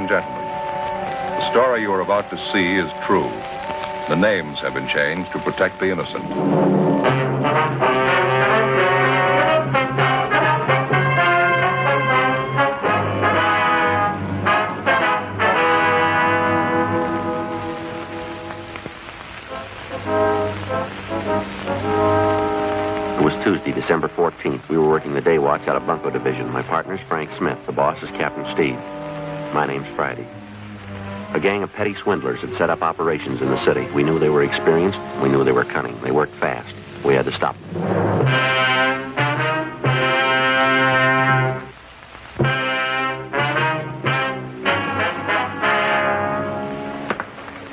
gentlemen, the story you are about to see is true. The names have been changed to protect the innocent. It was Tuesday, December 14th. We were working the day watch out of Bunko Division. My partner's Frank Smith. The boss is Captain Steed. My name's Friday. A gang of petty swindlers had set up operations in the city. We knew they were experienced. We knew they were cunning. They worked fast. We had to stop them.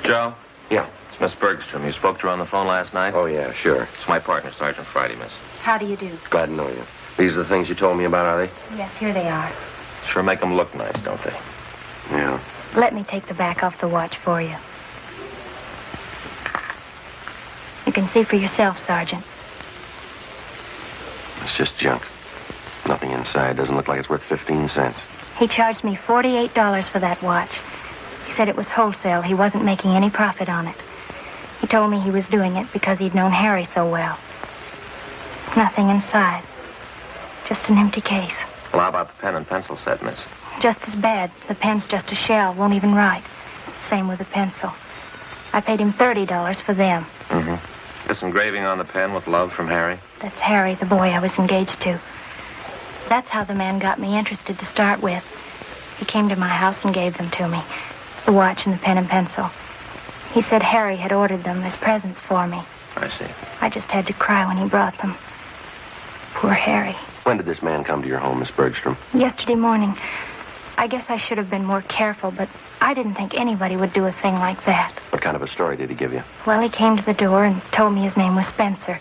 Joe? Yeah. It's Miss Bergstrom. You spoke to her on the phone last night? Oh, yeah, sure. It's my partner, Sergeant Friday, miss. How do you do? Glad to know you. These are the things you told me about, are they? Yes, here they are. Sure make them look nice, don't they? Yeah. Let me take the back off the watch for you. You can see for yourself, Sergeant. It's just junk. Nothing inside. Doesn't look like it's worth 15 cents. He charged me $48 for that watch. He said it was wholesale. He wasn't making any profit on it. He told me he was doing it because he'd known Harry so well. Nothing inside. Just an empty case. Well, how about the pen and pencil set, miss? Just as bad. The pen's just a shell. Won't even write. Same with the pencil. I paid him $30 for them. Mm-hmm. This engraving on the pen with love from Harry? That's Harry, the boy I was engaged to. That's how the man got me interested to start with. He came to my house and gave them to me. The watch and the pen and pencil. He said Harry had ordered them as presents for me. I see. I just had to cry when he brought them. Poor Harry. When did this man come to your home, Miss Bergstrom? Yesterday morning. I guess I should have been more careful, but I didn't think anybody would do a thing like that. What kind of a story did he give you? Well, he came to the door and told me his name was Spencer.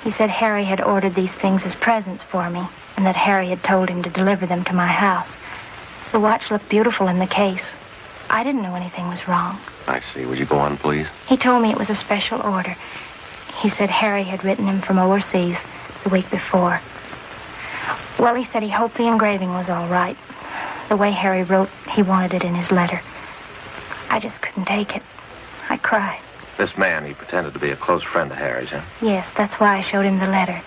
He said Harry had ordered these things as presents for me, and that Harry had told him to deliver them to my house. The watch looked beautiful in the case. I didn't know anything was wrong. I see. Would you go on, please? He told me it was a special order. He said Harry had written him from overseas the week before. Well, he said he hoped the engraving was all right. The way Harry wrote, he wanted it in his letter. I just couldn't take it. I cried. This man, he pretended to be a close friend of Harry's, huh? Yes, that's why I showed him the letter.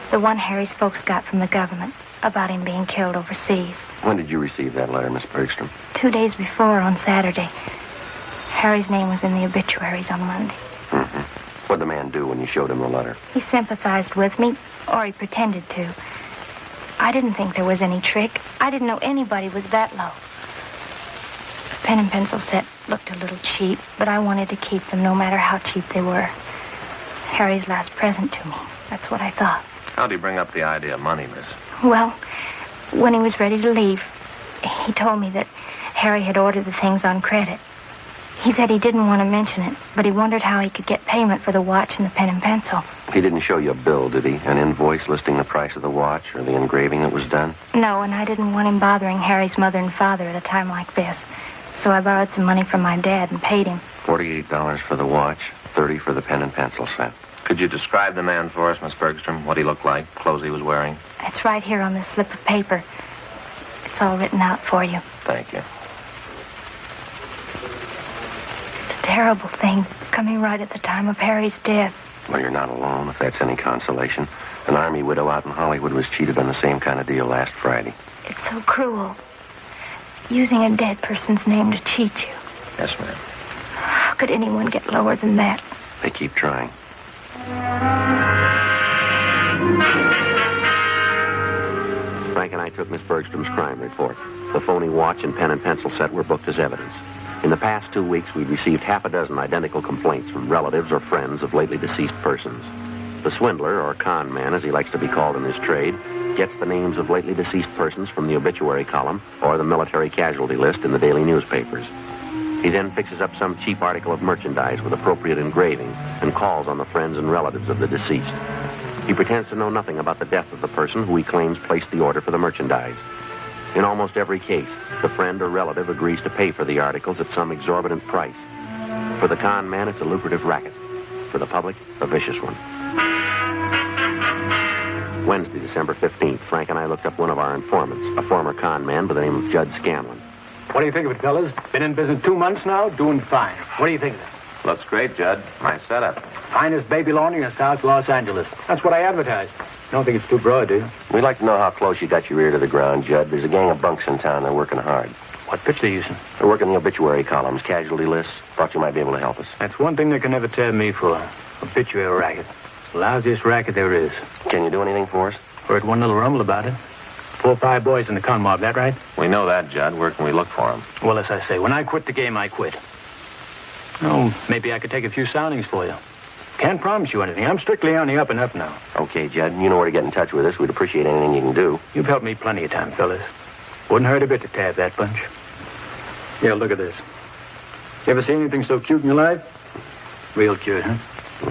The one Harry's folks got from the government about him being killed overseas. When did you receive that letter, Miss Bergstrom? 2 days before, on Saturday. Harry's name was in the obituaries on Monday. Mm-hmm. What'd the man do when you showed him the letter? He sympathized with me, or he pretended to. I didn't think there was any trick. I didn't know anybody was that low. The pen and pencil set looked a little cheap, but I wanted to keep them no matter how cheap they were. Harry's last present to me. That's what I thought. How'd he bring up the idea of money, miss? Well, when he was ready to leave, he told me that Harry had ordered the things on credit. He said he didn't want to mention it, but he wondered how he could get payment for the watch and the pen and pencil. He didn't show you a bill, did he? An invoice listing the price of the watch or the engraving that was done? No, and I didn't want him bothering Harry's mother and father at a time like this. So I borrowed some money from my dad and paid him. $48 for the watch, $30 for the pen and pencil set. Could you describe the man for us, Miss Bergstrom? What he looked like, clothes he was wearing? It's right here on this slip of paper. It's all written out for you. Thank you. It's a terrible thing, coming right at the time of Harry's death. Well, you're not alone, if that's any consolation. An Army widow out in Hollywood was cheated on the same kind of deal last Friday. It's so cruel. Using a dead person's name to cheat you. Yes, ma'am. How could anyone get lower than that? They keep trying. Frank and I took Miss Bergstrom's crime report. The phony watch and pen and pencil set were booked as evidence. In the past 2 weeks, we'd received half a dozen identical complaints from relatives or friends of lately deceased persons. The swindler, or con man as he likes to be called in his trade, gets the names of lately deceased persons from the obituary column or the military casualty list in the daily newspapers. He then fixes up some cheap article of merchandise with appropriate engraving and calls on the friends and relatives of the deceased. He pretends to know nothing about the death of the person who he claims placed the order for the merchandise. In almost every case, the friend or relative agrees to pay for the articles at some exorbitant price. For the con man, it's a lucrative racket. For the public, a vicious one. Wednesday, December 15th, Frank and I looked up one of our informants, a former con man by the name of Judd Scanlon. What do you think of it, fellas? Been in business 2 months now, doing fine. What do you think of it? Looks great, Judd. Nice setup. Finest baby laundry in South Los Angeles. That's what I advertise. Don't think it's too broad, do you? We'd like to know how close you got your ear to the ground, Judd. There's a gang of bunks in town. They're working hard. What pitch they using? They're working the obituary columns, casualty lists. Thought you might be able to help us. That's one thing they can never tear me for. Obituary racket. Lousiest racket there is. Can you do anything for us? Heard one little rumble about it. 4 or 5 boys in the con mob, that right? We know that, Judd. Where can we look for him? Well, as I say, when I quit the game, I quit. Oh, maybe I could take a few soundings for you. Can't promise you anything. I'm strictly on the up and up now. Okay, Judd. You know where to get in touch with us. We'd appreciate anything you can do. You've helped me plenty of time, fellas. Wouldn't hurt a bit to tab that bunch. Yeah, look at this. You ever seen anything so cute in your life? Real cute, huh?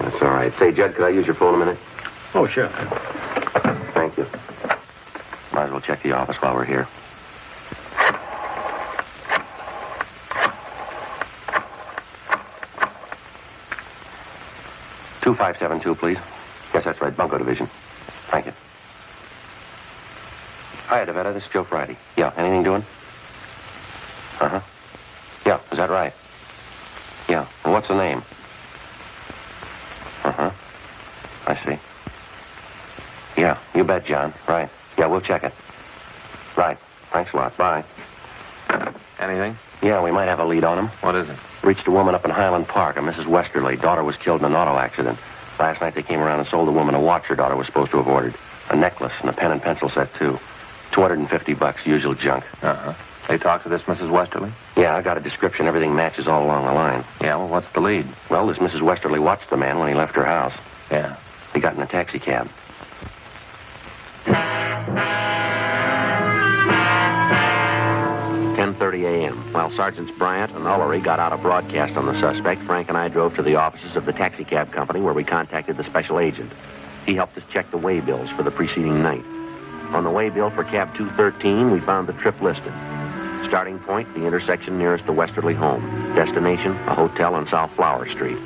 That's all right. Say, Judd, could I use your phone a minute? Oh, sure. Thank you. Might as well check the office while we're here. "2572, please." Yes, that's right. Bunko Division. Thank you. Hi, Devetta. This is Joe Friday. Yeah, anything doing? Uh-huh. Yeah, is that right? Yeah. And what's the name? Uh-huh. I see. Yeah, you bet, John. Right. Yeah, we'll check it. Right. Thanks a lot. Bye. Anything? Yeah, we might have a lead on him. What is it? Reached a woman up in Highland Park, a Mrs. Westerly. Daughter was killed in an auto accident. Last night they came around and sold the woman a watch her daughter was supposed to have ordered. A necklace and a pen and pencil set, too. $250, usual junk. Uh-huh. They talked to this Mrs. Westerly? Yeah, I got a description. Everything matches all along the line. Yeah, well, what's the lead? Well, this Mrs. Westerly watched the man when he left her house. Yeah. He got in a taxi cab. 10:30 a.m. While Sergeants Bryant and Ullery got out a broadcast on the suspect, Frank and I drove to the offices of the taxi cab company where we contacted the special agent. He helped us check the way bills for the preceding night. On the way bill for cab 213, we found the trip listed. Starting point, the intersection nearest the Westerly home. Destination, a hotel on South Flower Street.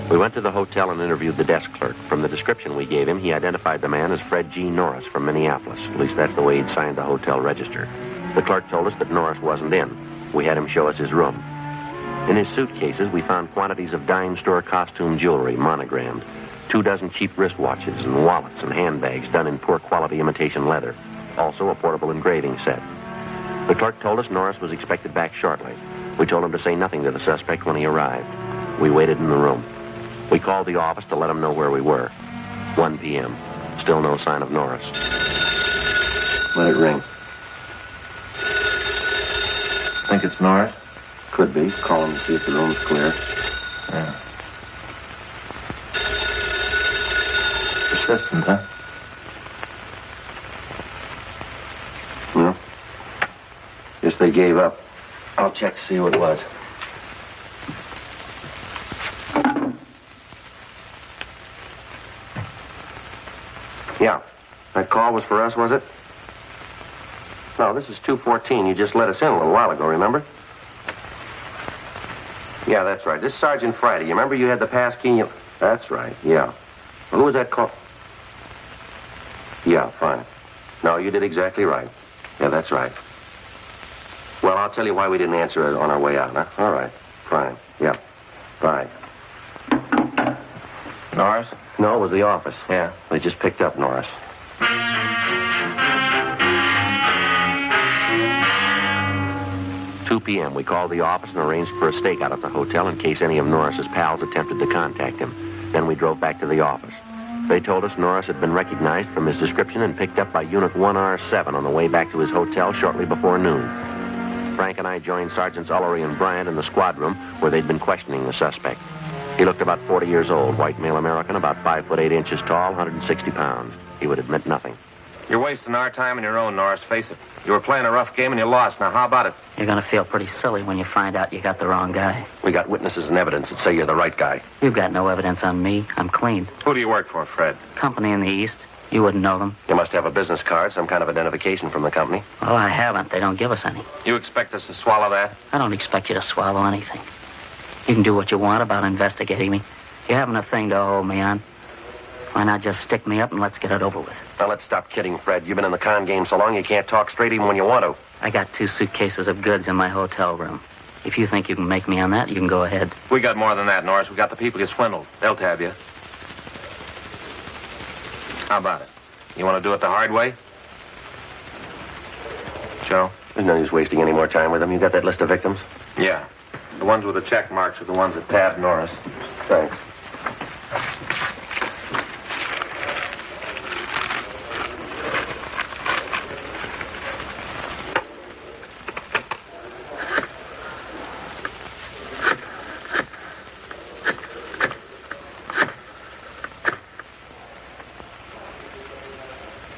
We went to the hotel and interviewed the desk clerk. From the description we gave him, he identified the man as Fred G. Norris from Minneapolis. At least that's the way he'd signed the hotel register. The clerk told us that Norris wasn't in. We had him show us his room. In his suitcases, we found quantities of dime store costume jewelry, monogrammed, 24 cheap wristwatches and wallets and handbags done in poor quality imitation leather. Also a portable engraving set. The clerk told us Norris was expected back shortly. We told him to say nothing to the suspect when he arrived. We waited in the room. We called the office to let him know where we were. 1 p.m. Still no sign of Norris. Let it ring. Think it's Norris? Could be. Call him to see if the room's clear. Yeah. Persistent, huh? No. Guess they gave up. I'll check to see who it was. Yeah. That call was for us, was it? No, this is 214. You just let us in a little while ago, remember? Yeah, that's right. This is Sergeant Friday. You remember you had the pass key? That's right, yeah. Well, who was that call? Yeah, fine. No, you did exactly right. Yeah, that's right. Well, I'll tell you why we didn't answer it on our way out, huh? All right, fine. Yeah. Bye. Norris? No, it was the office. Yeah. They just picked up Norris. "2 p.m. We called the office and arranged for a stakeout at the hotel in case any of Norris's pals attempted to contact him. Then we drove back to the office. They told us Norris had been recognized from his description and picked up by Unit 1R7 on the way back to his hotel shortly before noon. Frank and I joined Sergeants Ullery and Bryant in the squad room where they'd been questioning the suspect. He looked about 40 years old, white male American, about 5 foot 8 inches tall, 160 pounds. He would admit nothing. You're wasting our time and your own, Norris. Face it. You were playing a rough game and you lost. Now, how about it? You're gonna feel pretty silly when you find out you got the wrong guy. We got witnesses and evidence that say you're the right guy. You've got no evidence on me. I'm clean. Who do you work for, Fred? Company in the East. You wouldn't know them. You must have a business card, some kind of identification from the company. Well, I haven't. They don't give us any. You expect us to swallow that? I don't expect you to swallow anything. You can do what you want about investigating me. You haven't a thing to hold me on. Why not just stick me up and let's get it over with? Now, let's stop kidding, Fred. You've been in the con game so long you can't talk straight even when you want to. I got 2 suitcases of goods in my hotel room. If you think you can make me on that, you can go ahead. We got more than that, Norris. We got the people you swindled. They'll tab you. How about it? You want to do it the hard way? Joe? There's no use wasting any more time with them. You got that list of victims? Yeah. The ones with the check marks are the ones that tabbed Norris. Thanks.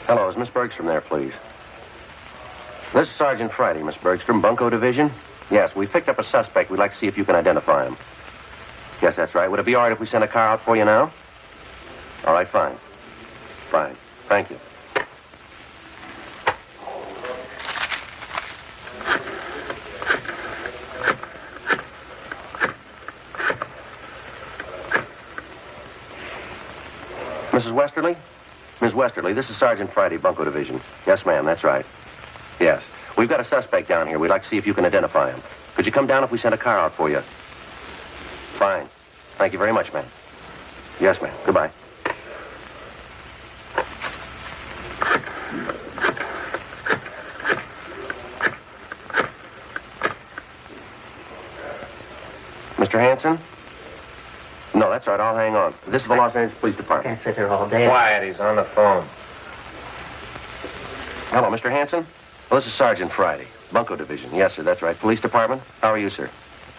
Hello, is Miss Bergstrom there, please? This is Sergeant Friday, Miss Bergstrom, Bunko Division. Yes, we picked up a suspect. We'd like to see if you can identify him. Yes, that's right. Would it be all right if we sent a car out for you now? All right, fine. Fine. Thank you. Mrs. Westerly? Ms. Westerly, this is Sergeant Friday, Bunko Division. Yes, ma'am, that's right. Yes. We've got a suspect down here. We'd like to see if you can identify him. Could you come down if we sent a car out for you? Fine. Thank you very much, ma'am. Yes, ma'am. Goodbye. Mr. Hanson? No, that's all right. I'll hang on. This is the Los Angeles Police Department. Can't sit here all day. Quiet, he's on the phone. Hello, Mr. Hanson? Well, this is Sergeant Friday, Bunko Division. Yes, sir, that's right. Police Department? How are you, sir?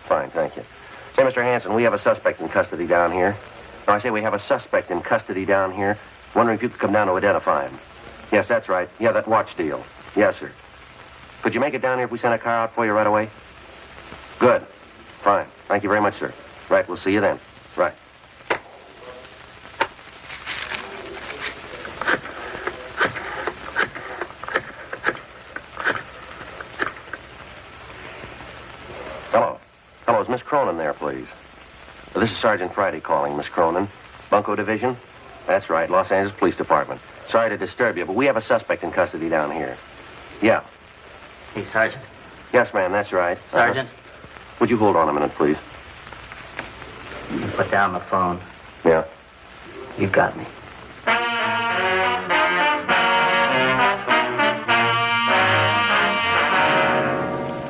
Fine, thank you. Say, Mr. Hanson, we have a suspect in custody down here. No, I say we have a suspect in custody down here. Wondering if you could come down to identify him. Yes, that's right. Yeah, that watch deal. Yes, sir. Could you make it down here if we sent a car out for you right away? Good. Fine. Thank you very much, sir. Right, we'll see you then. Right. Hello. Hello, is Miss Cronin there, please? This is Sergeant Friday calling, Miss Cronin. Bunko Division? That's right, Los Angeles Police Department. Sorry to disturb you, but we have a suspect in custody down here. Yeah. Hey, Sergeant. Yes, ma'am, that's right. Sergeant? Would you hold on a minute, please? You put down the phone. Yeah. You got me.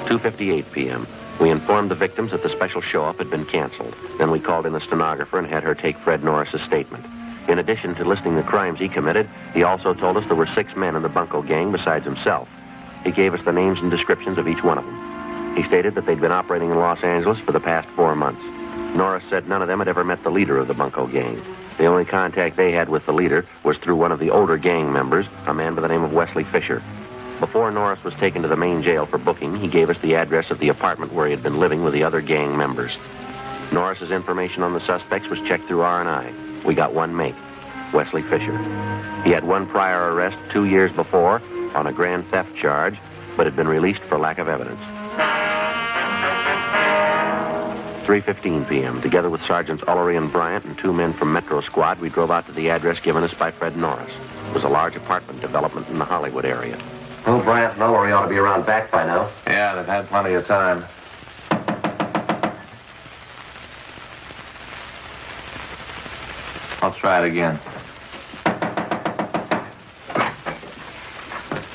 $2:58 p.m. We informed the victims that the special show-up had been canceled. Then we called in the stenographer and had her take Fred Norris's statement. In addition to listing the crimes he committed, he also told us there were 6 men in the Bunko gang besides himself. He gave us the names and descriptions of each one of them. He stated that they'd been operating in Los Angeles for the past 4 months. Norris said none of them had ever met the leader of the Bunko gang. The only contact they had with the leader was through one of the older gang members, a man by the name of Wesley Fisher. Before Norris was taken to the main jail for booking, he gave us the address of the apartment where he had been living with the other gang members. Norris's information on the suspects was checked through R&I. We got one mate, Wesley Fisher. He had one prior arrest 2 years before on a grand theft charge, but had been released for lack of evidence. 3:15 p.m. Together with Sergeants Ullery and Bryant and 2 men from Metro Squad, we drove out to the address given us by Fred Norris. It was a large apartment development in the Hollywood area. Oh, Bryant and Ullery ought to be around back by now. Yeah, they've had plenty of time. I'll try it again.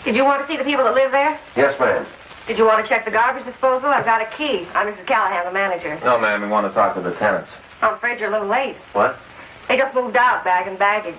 Did you want to see the people that live there? Yes, ma'am. Did you want to check the garbage disposal? I've got a key. I'm Mrs. Callahan, the manager. No, ma'am, we want to talk to the tenants. I'm afraid you're a little late. What? They just moved out, bag and baggage.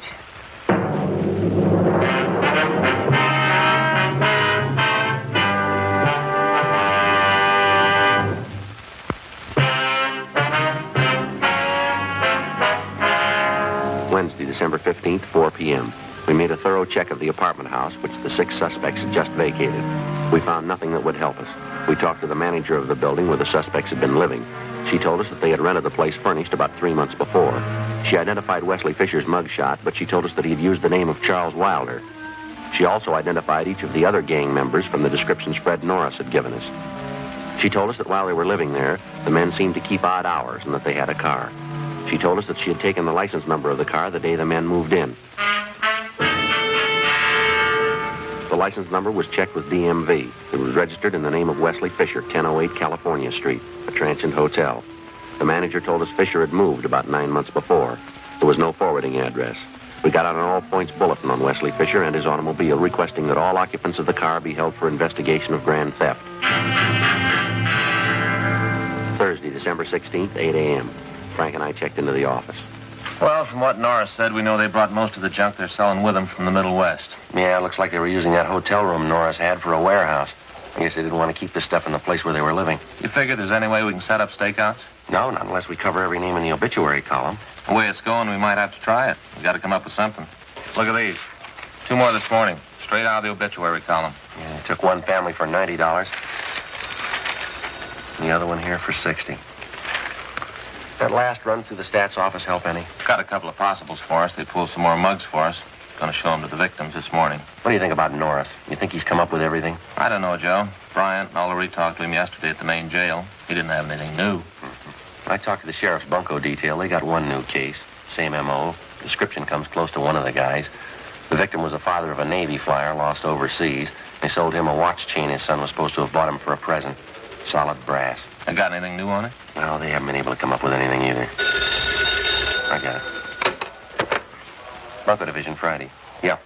Wednesday, December 15th, 4 p.m. We made a thorough check of the apartment house, which the 6 suspects had just vacated. We found nothing that would help us. We talked to the manager of the building where the suspects had been living. She told us that they had rented the place furnished about 3 months before. She identified Wesley Fisher's mugshot, but she told us that he had used the name of Charles Wilder. She also identified each of the other gang members from the descriptions Fred Norris had given us. She told us that while they were living there, the men seemed to keep odd hours and that they had a car. She told us that she had taken the license number of the car the day the men moved in. The license number was checked with DMV. It was registered in the name of Wesley Fisher, 1008 California Street, a transient hotel. The manager told us Fisher had moved about 9 months before. There was no forwarding address. We got out an all-points bulletin on Wesley Fisher and his automobile, requesting that all occupants of the car be held for investigation of grand theft. Thursday, December 16th, 8 a.m. Frank and I checked into the office. Well, from what Norris said, we know they brought most of the junk they're selling with them from the Middle West. Yeah, it looks like they were using that hotel room Norris had for a warehouse. I guess they didn't want to keep the stuff in the place where they were living. You figure there's any way we can set up stakeouts? No, not unless we cover every name in the obituary column. The way it's going, we might have to try it. We got to come up with something. Look at these. 2 more this morning, straight out of the obituary column. Yeah, it took one family for $90. And the other one here for $60. That last run through the stats office help any? Got a couple of possibles for us. They pulled some more mugs for us. Gonna show them to the victims this morning. What do you think about Norris? You think he's come up with everything? I don't know, Joe. Bryant and Ullery talked to him yesterday at the main jail. He didn't have anything new. I talked to the sheriff's bunco detail. They got one new case. Same M.O. Description comes close to one of the guys. The victim was the father of a Navy flyer lost overseas. They sold him a watch chain his son was supposed to have bought him for a present. Solid brass. I got anything new on it? No, they haven't been able to come up with anything either. I got it. Bunco Division, Friday. Yeah.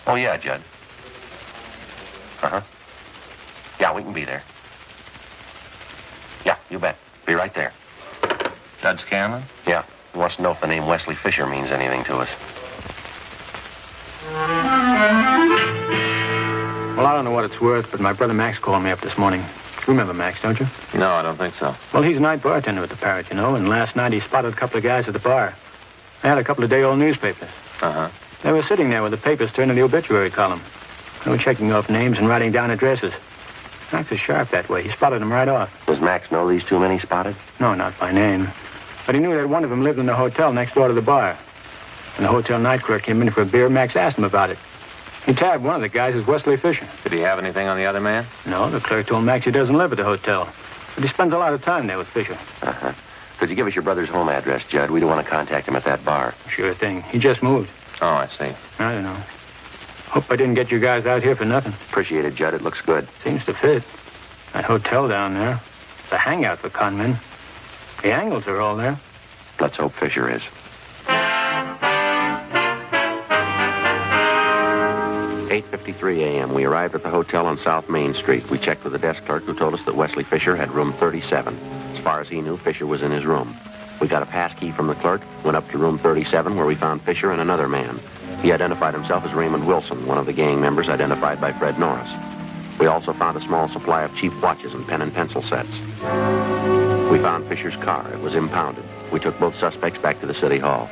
Oh, yeah, Judd. Uh-huh. Yeah, we can be there. Yeah, you bet. Be right there. Judd Scanlon? Yeah. He wants to know if the name Wesley Fisher means anything to us. Well, I don't know what it's worth, but my brother Max called me up this morning. You remember Max, don't you? No, I don't think so. Well, he's a night bartender at the Parrot, you know, and last night he spotted a couple of guys at the bar. They had a couple of day-old newspapers. Uh-huh. They were sitting there with the papers turned to the obituary column. They were checking off names and writing down addresses. Max is sharp that way. He spotted them right off. Does Max know these two men he spotted? No, not by name. But he knew that one of them lived in the hotel next door to the bar. When the hotel night clerk came in for a beer, Max asked him about it. He tagged one of the guys as Wesley Fisher. Did he have anything on the other man? No, the clerk told Max he doesn't live at the hotel. But he spends a lot of time there with Fisher. Uh-huh. Could you give us your brother's home address, Judd? We don't want to contact him at that bar. Sure thing. He just moved. Oh, I see. I don't know. Hope I didn't get you guys out here for nothing. Appreciate it, Judd. It looks good. Seems to fit. That hotel down there. It's a hangout for con men. The angles are all there. Let's hope Fisher is. 8:53 a.m. We arrived at the hotel on South Main Street. We checked with the desk clerk who told us that Wesley Fisher had room 37. As far as he knew, Fisher was in his room. We got a pass key from the clerk, went up to room 37 where we found Fisher and another man. He identified himself as Raymond Wilson, one of the gang members identified by Fred Norris. We also found a small supply of cheap watches and pen and pencil sets. We found Fisher's car. It was impounded. We took both suspects back to the city hall.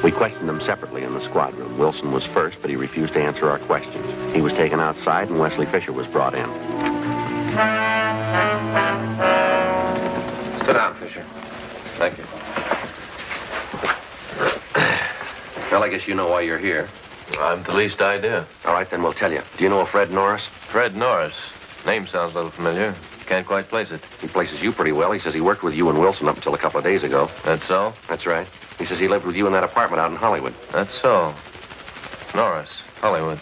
We questioned them separately in the squad room. Wilson was first, but he refused to answer our questions. He was taken outside, and Wesley Fisher was brought in. Sit down, Fisher. Thank you. Well, I guess you know why you're here. I haven't the least idea. All right, then we'll tell you. Do you know a Fred Norris? Fred Norris. Name sounds a little familiar. Can't quite place it. He places you pretty well. He says he worked with you and Wilson up until a couple of days ago. That's so? That's right. He says he lived with you in that apartment out in Hollywood. That's so. Norris, Hollywood.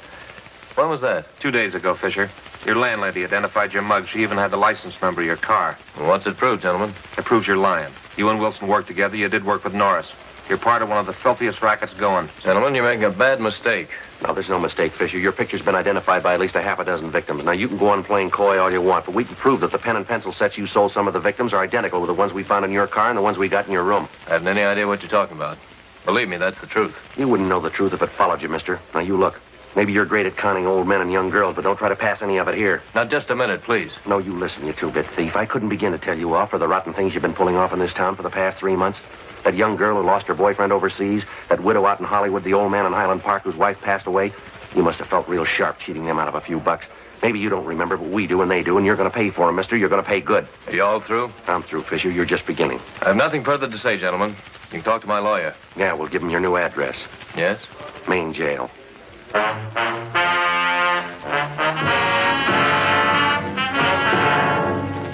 When was that? 2 days ago, Fisher. Your landlady identified your mug. She even had the license number of your car. Well, what's it prove, gentlemen? It proves you're lying. You and Wilson worked together. You did work with Norris. You're part of one of the filthiest rackets going. Gentlemen, you're making a bad mistake. No, there's no mistake, Fisher. Your picture's been identified by at least a half a dozen victims. Now, you can go on playing coy all you want, but we can prove that the pen and pencil sets you sold some of the victims are identical with the ones we found in your car and the ones we got in your room. I haven't any idea what you're talking about. Believe me, that's the truth. You wouldn't know the truth if it followed you, mister. Now, you look. Maybe you're great at conning old men and young girls, but don't try to pass any of it here. Now, just a minute, please. No, you listen, you two-bit thief. I couldn't begin to tell you off for the rotten things you've been pulling off in this town for the past 3 months. That young girl who lost her boyfriend overseas, that widow out in Hollywood, the old man in Highland Park whose wife passed away. You must have felt real sharp cheating them out of a few bucks. Maybe you don't remember, but we do and they do, and you're going to pay for them, mister. You're going to pay good. Are you all through? I'm through, Fisher. You're just beginning. I have nothing further to say, gentlemen. You can talk to my lawyer. Yeah, we'll give him your new address. Yes? Main jail.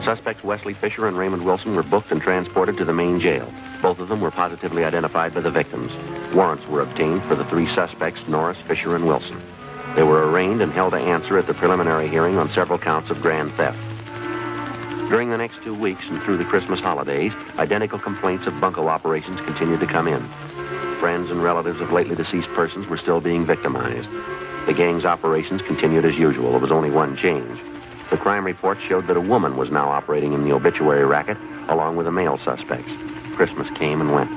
Suspects Wesley Fisher and Raymond Wilson were booked and transported to the main jail. Both of them were positively identified by the victims. Warrants were obtained for the three suspects, Norris, Fisher, and Wilson. They were arraigned and held to answer at the preliminary hearing on several counts of grand theft. During the next 2 weeks and through the Christmas holidays, identical complaints of bunco operations continued to come in. Friends and relatives of lately deceased persons were still being victimized. The gang's operations continued as usual. There was only one change. The crime report showed that a woman was now operating in the obituary racket, along with the male suspects. Christmas came and went.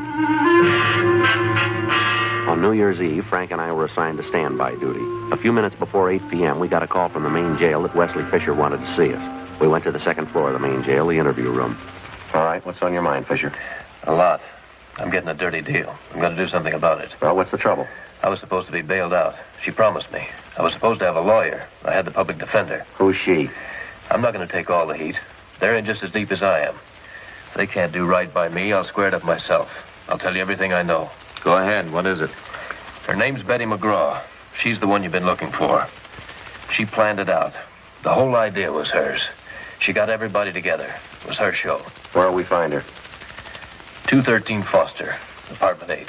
On New Year's Eve, Frank and I were assigned to standby duty. A few minutes before 8 p.m., we got a call from the main jail that Wesley Fisher wanted to see us. We went to the second floor of the main jail, the interview room. All right, what's on your mind, Fisher? A lot. I'm getting a dirty deal. I'm going to do something about it. Well, what's the trouble? I was supposed to be bailed out. She promised me. I was supposed to have a lawyer. I had the public defender. Who's she? I'm not going to take all the heat. They're in just as deep as I am. If they can't do right by me, I'll square it up myself. I'll tell you everything I know. Go ahead. What is it? Her name's Betty McGraw. She's the one you've been looking for. She planned it out. The whole idea was hers. She got everybody together. It was her show. Where'll we find her? 213 Foster, apartment 8.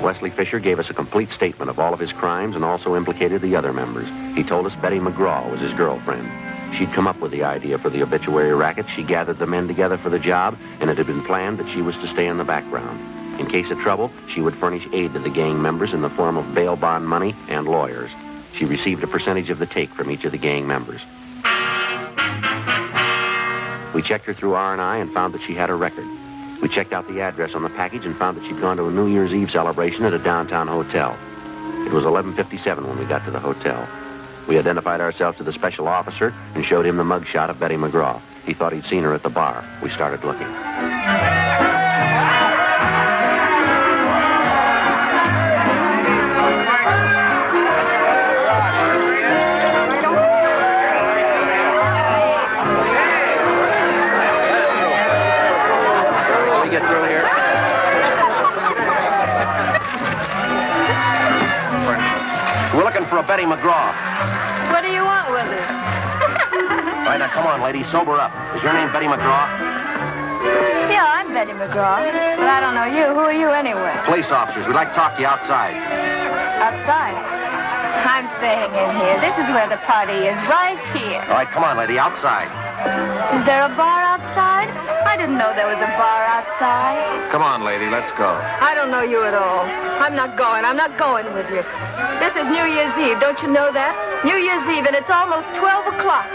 Wesley Fisher gave us a complete statement of all of his crimes and also implicated the other members. He told us Betty McGraw was his girlfriend. She'd come up with the idea for the obituary racket. She gathered the men together for the job, and it had been planned that she was to stay in the background. In case of trouble, she would furnish aid to the gang members in the form of bail bond money and lawyers. She received a percentage of the take from each of the gang members. We checked her through R&I and found that she had a record. We checked out the address on the package and found that she'd gone to a New Year's Eve celebration at a downtown hotel. It was 11:57 when we got to the hotel. We identified ourselves to the special officer and showed him the mugshot of Betty McGraw. He thought he'd seen her at the bar. We started looking. For a Betty McGraw. What do you want with her? All right, now come on, lady, sober up. Is your name Betty McGraw? Yeah, I'm Betty McGraw, but I don't know you. Who are you anyway? Police officers. We'd like to talk to you outside. Outside? I'm staying in here. This is where the party is, right here. All right, come on, lady, outside. Is there a bar outside? I didn't know there was a bar outside. Come on, lady, let's go. I don't know you at all. I'm not going. I'm not going with you. This is New Year's Eve. Don't you know that? New Year's Eve, and it's almost 12 o'clock.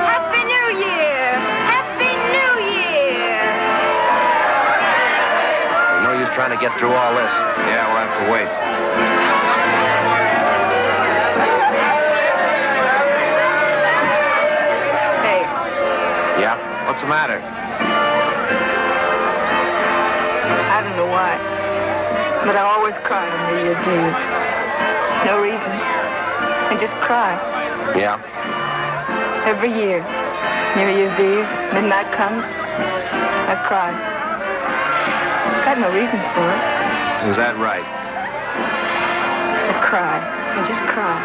Happy New Year! Happy New Year! No use trying to get through all this. Yeah, we'll have to wait. Yeah? What's the matter? I don't know why, but I always cry on New Year's Eve. No reason. I just cry. Yeah? Every year. New Year's Eve, midnight comes, I cry. Got no reason for it. Is that right? I cry. I just cry.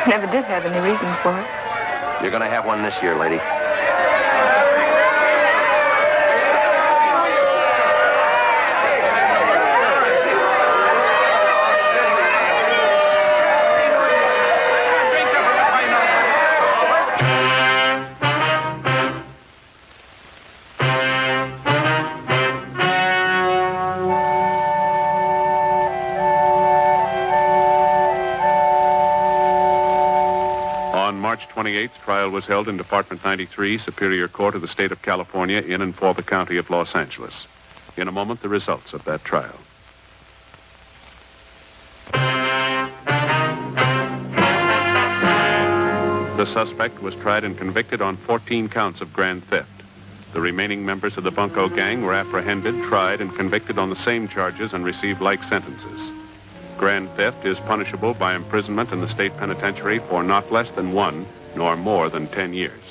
Never did have any reason for it. You're going to have one this year, lady. On March 28th, trial was held in Department 93, Superior Court of the State of California, in and for the County of Los Angeles. In a moment, the results of that trial. The suspect was tried and convicted on 14 counts of grand theft. The remaining members of the bunco gang were apprehended, tried, and convicted on the same charges and received like sentences. Grand theft is punishable by imprisonment in the state penitentiary for not less than 1 nor more than 10 years.